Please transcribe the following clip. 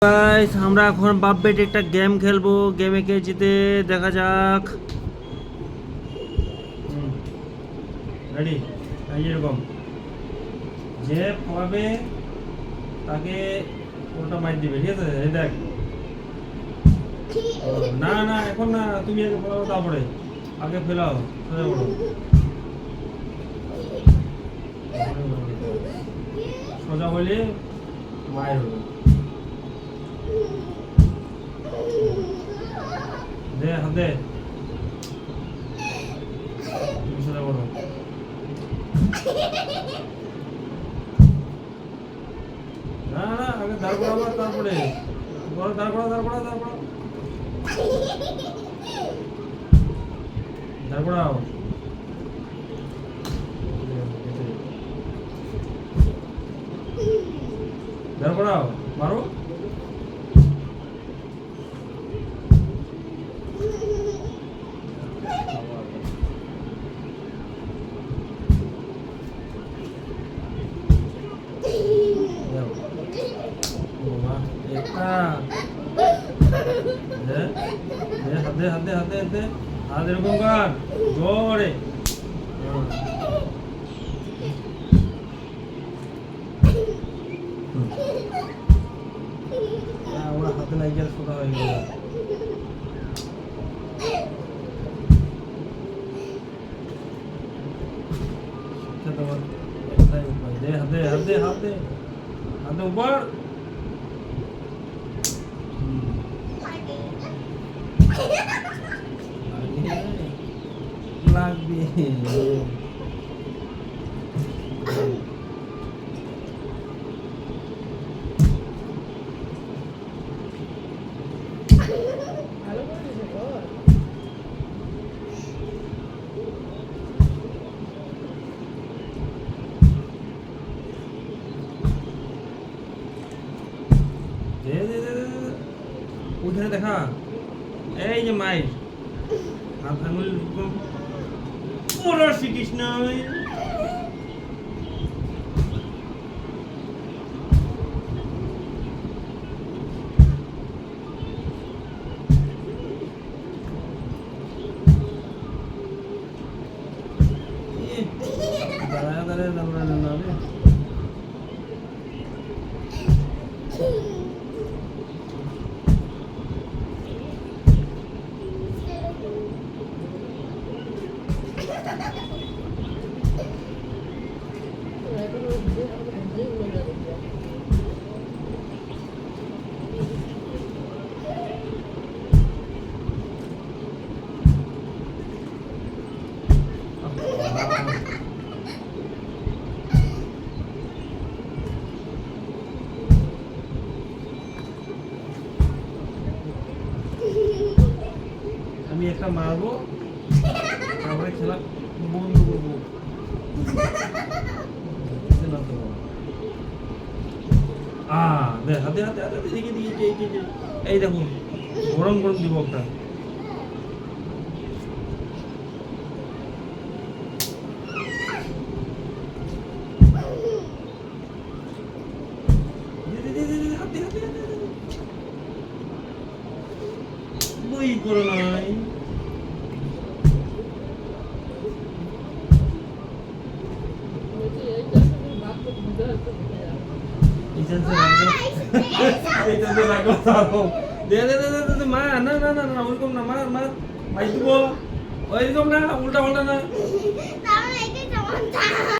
Guys আমরা এখন বাপ বেটে একটা গেম খেলবো। গেমে কে জিতে দেখা যাক। রেডি? এই এরকম যে ফলাবে তাকে ওটা মাইর দিবে, ঠিক আছে? এই দেখ, না না এখন না, তুমি আগে ফেলাও, তারপরে আগে ফেলাও, সোজা করো, সোজা হলে মায়ের হবে। দে হাত দে, সোজা করো। না না আগে দাঁড় করাবো, তারপরে করো, দাঁড় করাও, দাঁড় করাও, দাঁড় করাও, দাঁড় করাও। দাঁড় করাও, মারো। হাতে হাতে হাতে হাতে হাত এরকম কর জোরে। ওরা হাতে লাগিয়ে সোজা হয়ে গেল। হাতে হাতে হাতে হাতে উপর লাগবে। ওখানে দেখা, এই যে মাইর হাত আঙুল ওরা শিখিস না। দাঁড়ায় দাঁড়ায় দাঁড়ায় না রে। আমি একটা মারবো, তারপরে খেলা বন্ধ করবো। হাতে হাতে হাতে দিকে দিকে এই দেখুন গরম গরম দিব একটা। বই করো নাই মা, না না না না ওইরকম না, মার মার মাই দিব ওইরকম না, উল্টা পাল্টা না।